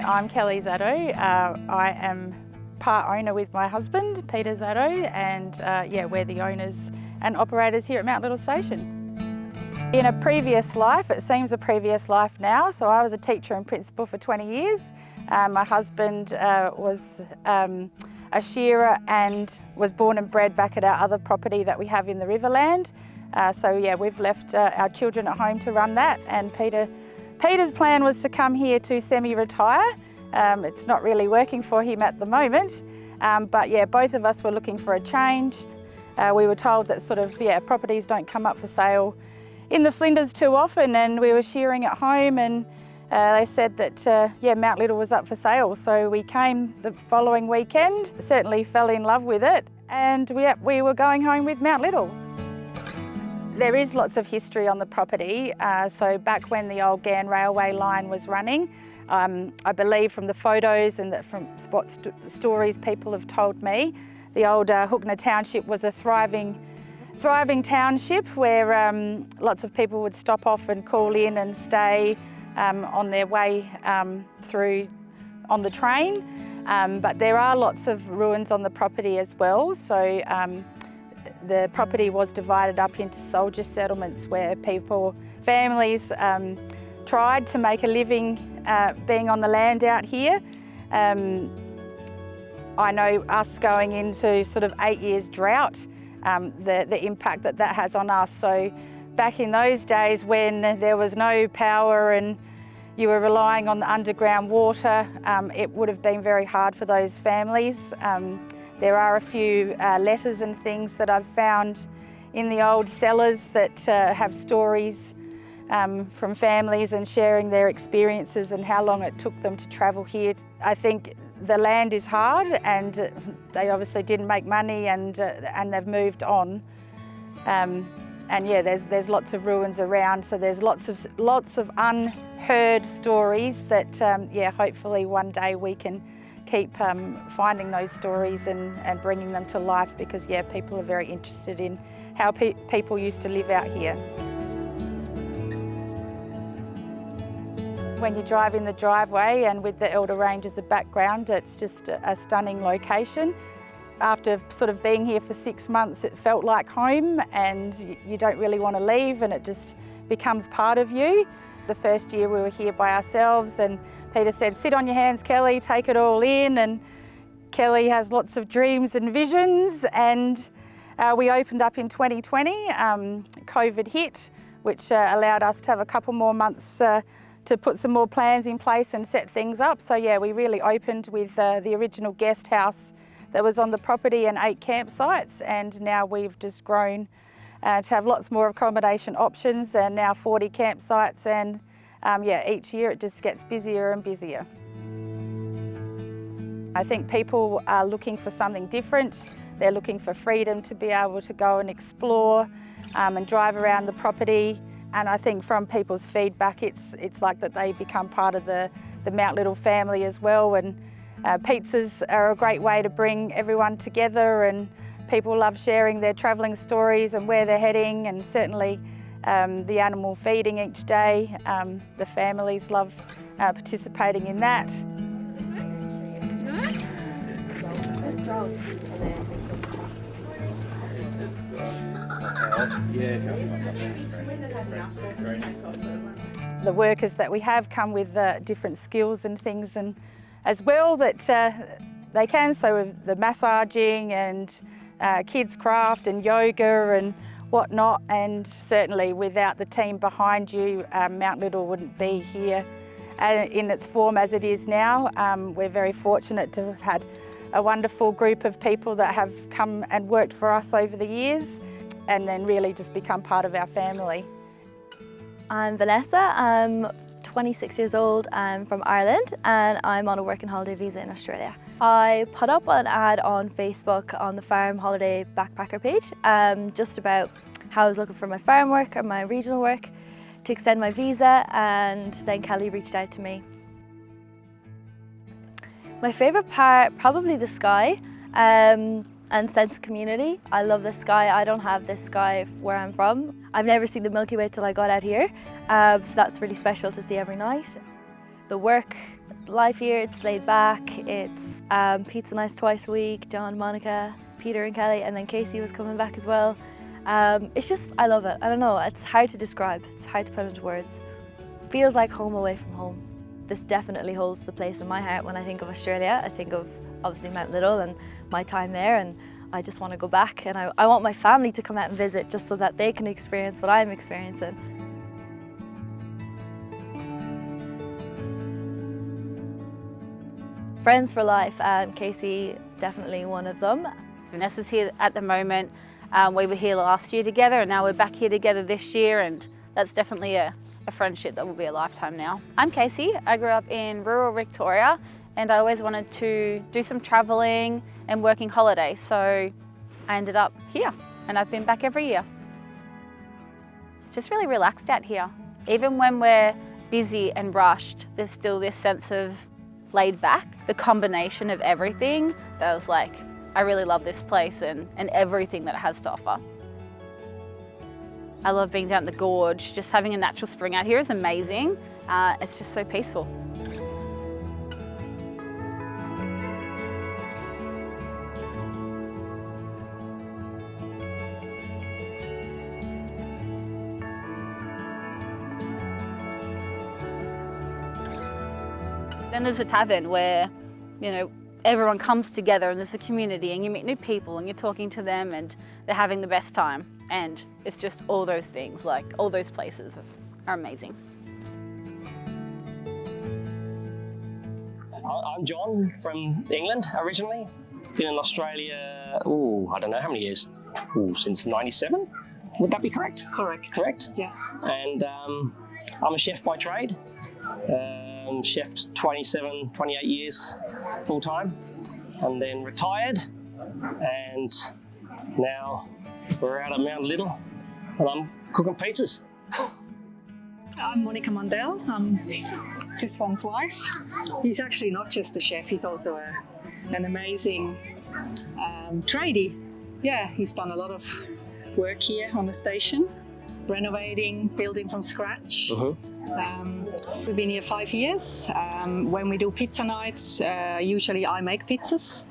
I'm Kelly Zaddo. I am part owner with my husband, Peter Zaddo, and we're the owners and operators here at Mount Little Station. In a previous life, it seems a previous life now, so I was a teacher and principal for 20 years. My husband was a shearer and was born and bred back at our other property that we have in the Riverland. We've left our children at home to run that, and Peter's plan was to come here to semi-retire. It's not really working for him at the moment, both of us were looking for a change. We were told that properties don't come up for sale in the Flinders too often, and we were shearing at home, and they said that Mount Little was up for sale. So we came the following weekend, certainly fell in love with it, and we were going home with Mount Little. There is lots of history on the property. So back when the old Ghan railway line was running, I believe from the photos and from stories people have told me, the old Wadna township was a thriving township where lots of people would stop off and call in and stay on their way through on the train. But there are lots of ruins on the property as well. So the property was divided up into soldier settlements where families tried to make a living being on the land out here. I know us going into sort of 8 years drought, the impact that has on us. So back in those days when there was no power and you were relying on the underground water, it would have been very hard for those families. There are a few letters and things that I've found in the old cellars that have stories from families and sharing their experiences and how long it took them to travel here. I think the land is hard, and they obviously didn't make money, and they've moved on. There's lots of ruins around, so there's lots of unheard stories that hopefully one day we can keep finding those stories and bringing them to life, because people are very interested in how people used to live out here. When you drive in the driveway and with the Elder Range as a background, it's just a stunning location. After sort of being here for 6 months, it felt like home, and you don't really want to leave, and it just becomes part of you. The first year we were here by ourselves, and Peter said, "Sit on your hands, Kelly, take it all in." And Kelly has lots of dreams and visions, and we opened up in 2020. COVID hit, which allowed us to have a couple more months to put some more plans in place and set things up. So we really opened with the original guest house that was on the property and 8 campsites, and now we've just grown to have lots more accommodation options, and now 40 campsites, and each year it just gets busier and busier. I think people are looking for something different. They're looking for freedom to be able to go and explore and drive around the property. And I think from people's feedback, it's like that they become part of the Mount Little family as well. And pizzas are a great way to bring everyone together, and people love sharing their travelling stories and where they're heading, and certainly the animal feeding each day. The families love participating in that. The workers that we have come with different skills and things, and as well that they can, so with the massaging and kids craft and yoga and whatnot, and certainly without the team behind you, Mount Little wouldn't be here in its form as it is now. We're very fortunate to have had a wonderful group of people that have come and worked for us over the years, and then really just become part of our family. I'm Vanessa, I'm 26 years old, I'm from Ireland, and I'm on a working holiday visa in Australia. I put up an ad on Facebook on the farm holiday backpacker page, just about how I was looking for my farm work or my regional work to extend my visa, and then Kelly reached out to me. My favourite part, probably the sky. And sense of community. I love the sky. I don't have this sky where I'm from. I've never seen the Milky Way till I got out here, so that's really special to see every night. The work life here, it's laid back, it's pizza nights twice a week, John, Monica, Peter and Kelly, and then Casey was coming back as well. It's just, I love it. I don't know, it's hard to describe, it's hard to put into words. Feels like home away from home. This definitely holds the place in my heart when I think of Australia. I think of obviously Mount Little and my time there, and I just want to go back, and I want my family to come out and visit just so that they can experience what I'm experiencing. Friends for life, Casey, definitely one of them. Vanessa's here at the moment. We were here last year together, and now we're back here together this year, and that's definitely a friendship that will be a lifetime now. I'm Casey. I grew up in rural Victoria, and I always wanted to do some travelling and working holiday, so I ended up here, and I've been back every year. It's just really relaxed out here. Even when we're busy and rushed, there's still this sense of laid back. The combination of everything, that was like, I really love this place and everything that it has to offer. I love being down at the gorge. Just having a natural spring out here is amazing. It's just so peaceful. Then there's a tavern where, you know, everyone comes together and there's a community and you meet new people and you're talking to them and they're having the best time. And it's just all those things, like all those places are amazing. I'm John from England originally. Been in Australia, I don't know how many years, since '97. Would that be correct? Correct. Correct? Yeah. And I'm a chef by trade. Chefed 28 years full time, and then retired, and now we're out at Mount Little and I'm cooking pizzas. I'm Monica Mundell. I'm this one's wife. He's actually not just a chef, he's also an amazing tradie. Yeah, he's done a lot of work here on the station, renovating, building from scratch. We've been here 5 years. When we do pizza nights, usually I make pizzas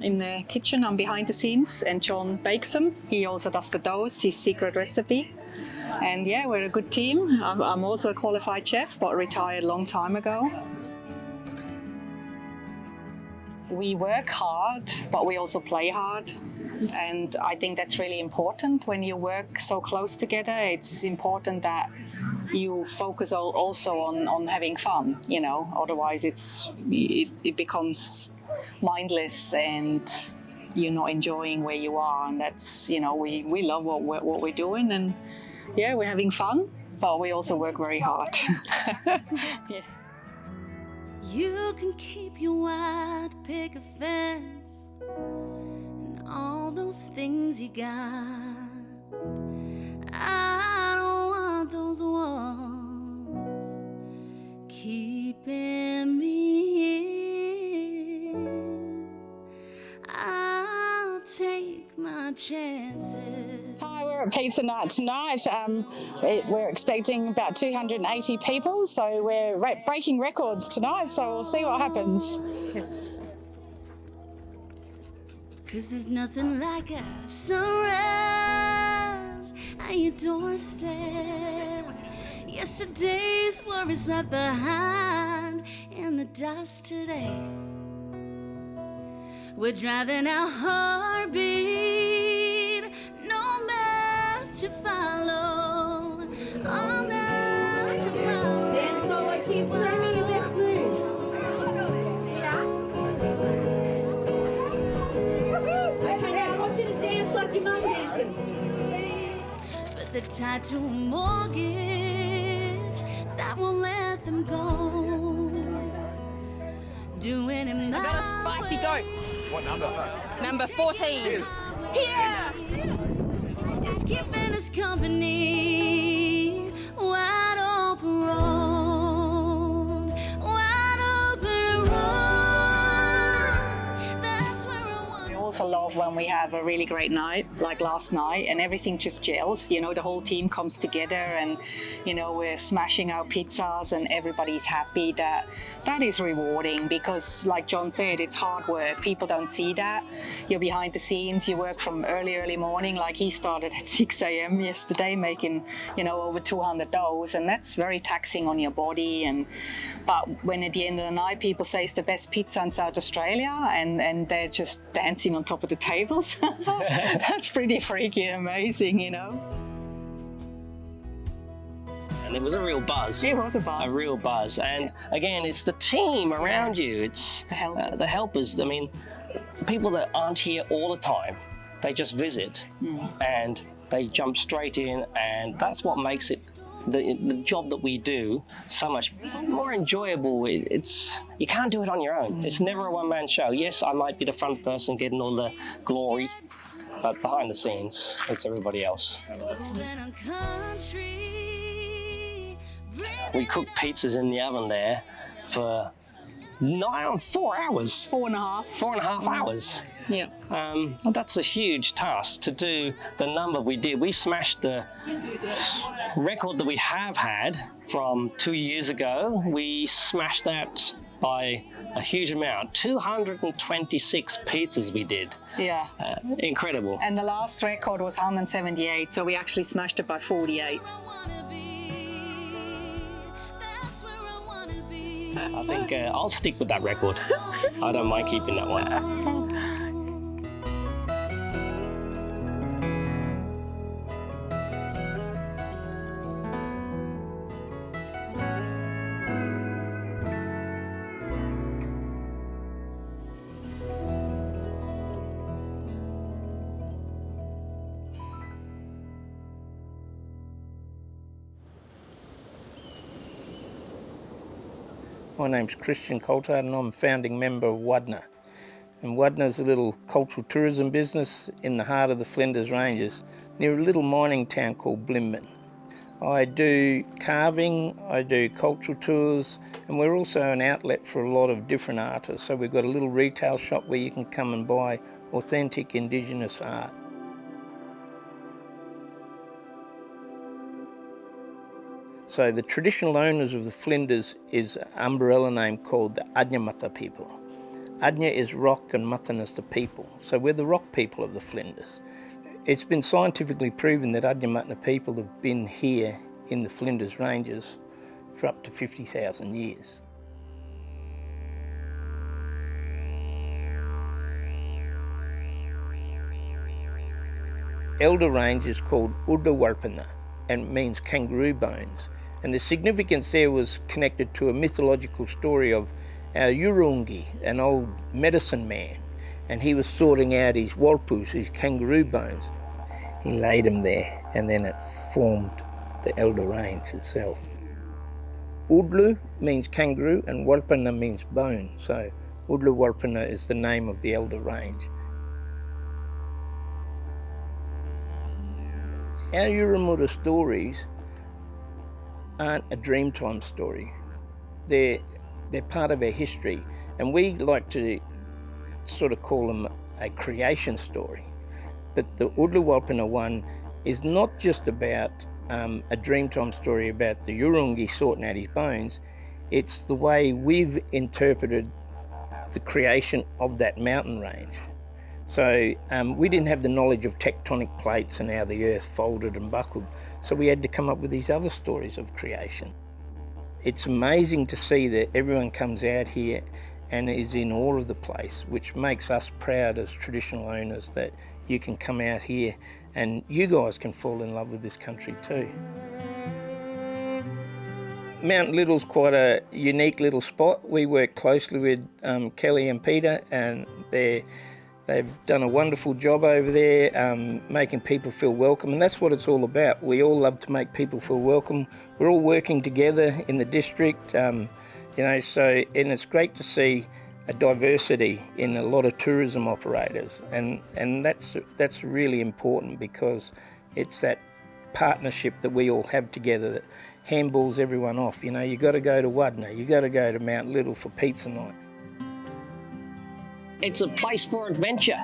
in the kitchen. I'm behind the scenes, and John bakes them. He also does the doughs, his secret recipe. And yeah, we're a good team. I'm also a qualified chef, but retired a long time ago. We work hard, but we also play hard. And I think that's really important when you work so close together. It's important that you focus also on having fun, you know, otherwise it becomes mindless and you're not enjoying where you are. And that's, you know, we love what we're doing, and yeah, we're having fun, but we also work very hard. Yeah. You can keep your white picket fence and all those things you got. I don't want those walls keeping me in. I'll take my chances. Hi, we're at pizza night tonight. We're expecting about 280 people, so we're breaking records tonight, so we'll see what happens. 'Cause there's nothing like a sunrise at your doorstep. Yesterday's worries left behind in the dust today. We're driving our heartbeat, no map to follow, all map to follow. Dance solo, keep learning your best moves. Okay, now I want you to dance like your mum dances. But they're tied to a mortgage that won't let them go. Doing it my I got a spicy goat. What number? Number 14. Here! It's keeping us company. Wide open road. Wide open road. That's where I want. We also love when we have have a really great night, like last night, and everything just gels. You know, the whole team comes together, and you know, we're smashing our pizzas, and everybody's happy. That is rewarding because, like John said, it's hard work. People don't see that. You're behind the scenes. You work from early morning. Like he started at 6 a.m. yesterday, making, you know, over 200 doughs, and that's very taxing on your body. But when at the end of the night people say it's the best pizza in South Australia, and they're just dancing on top of the tables, that's pretty freaky and amazing, you know. And it was a real buzz. It was a buzz. A real buzz. And again, it's the team around you. It's the helpers. I mean, people that aren't here all the time, they just visit and they jump straight in, and that's what makes it the job that we do so much more enjoyable. You can't do it on your own. It's never a one-man show. Yes, I might be the front person getting all the glory, but behind the scenes, it's everybody else. We cooked pizzas in the oven there for 4 hours. 4.5. 4.5 hours. Yeah. That's a huge task to do the number we did. We smashed the record that we have had from 2 years ago. We smashed that by a huge amount. 226 pizzas we did. Yeah. Incredible. And the last record was 178, so we actually smashed it by 48. I think I'll stick with that record. I don't mind keeping that one. My name's Christian Coulthard and I'm a founding member of Wadna. And Wadna's a little cultural tourism business in the heart of the Flinders Ranges, near a little mining town called Blimban. I do carving, I do cultural tours, and we're also an outlet for a lot of different artists. So we've got a little retail shop where you can come and buy authentic Indigenous art. So the traditional owners of the Flinders is an umbrella name called the Adnyamathanha People. Adnya is rock and Mathan is the people. So we're the rock people of the Flinders. It's been scientifically proven that Adnyamathanha people have been here in the Flinders Ranges for up to 50,000 years. Elder range is called Uddawarpana and means kangaroo bones. And the significance there was connected to a mythological story of our Urungi, an old medicine man, and he was sorting out his walpus, his kangaroo bones. He laid them there, and then it formed the Elder Range itself. Udlu means kangaroo, and Warpana means bone, so Udlu Warpana is the name of the Elder Range. Our Yurramurra stories aren't a Dreamtime story. They're part of our history, and we like to sort of call them a creation story. But the Udluwalpana one is not just about a Dreamtime story about the Urungi sorting out his bones. It's the way we've interpreted the creation of that mountain range. So we didn't have the knowledge of tectonic plates and how the earth folded and buckled, so we had to come up with these other stories of creation. It's amazing to see that everyone comes out here and is in awe of the place, which makes us proud as traditional owners that you can come out here and you guys can fall in love with this country too. Mount Little's quite a unique little spot. We work closely with Kelly and Peter, and they've done a wonderful job over there, making people feel welcome, and that's what it's all about. We all love to make people feel welcome. We're all working together in the district, and it's great to see a diversity in a lot of tourism operators, and that's really important because it's that partnership that we all have together that handballs everyone off. You know, you got to go to Wadna, you got to go to Mount Little for pizza night. It's a place for adventure.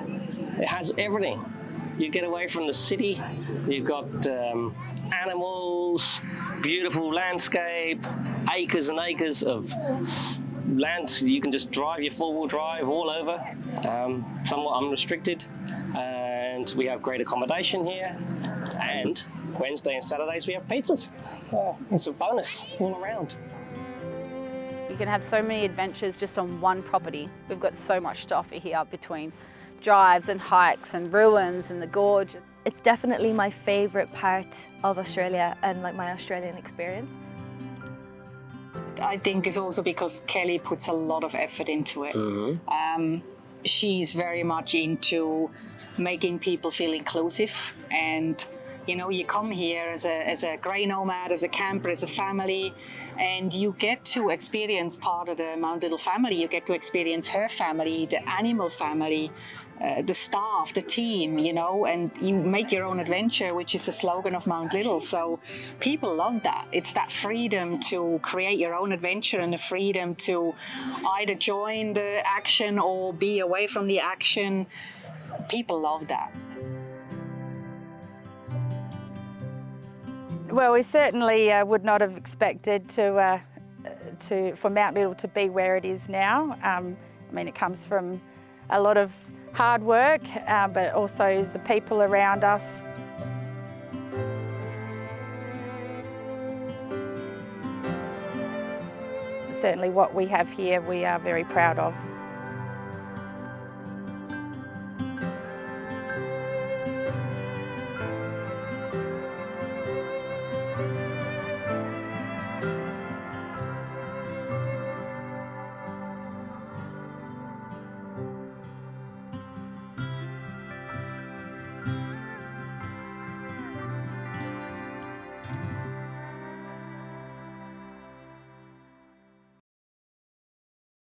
It has everything. You get away from the city, you've got animals, beautiful landscape, acres and acres of land. You can just drive your four-wheel drive all over, somewhat unrestricted, and we have great accommodation here, and Wednesday and Saturdays we have pizzas. It's a bonus all around. You can have so many adventures just on one property. We've got so much to offer here between drives and hikes and ruins and the gorge. It's definitely my favourite part of Australia and like my Australian experience. I think it's also because Kelly puts a lot of effort into it. She's very much into making people feel inclusive, and you know, you come here as a grey nomad, as a camper, as a family, and you get to experience part of the Mount Little family. You get to experience her family, the animal family, the staff, the team, you know, and you make your own adventure, which is the slogan of Mount Little. So people love that. It's that freedom to create your own adventure and the freedom to either join the action or be away from the action. People love that. Well, we certainly would not have expected for Mount Little to be where it is now. I mean, it comes from a lot of hard work, but also is the people around us. Certainly what we have here, we are very proud of.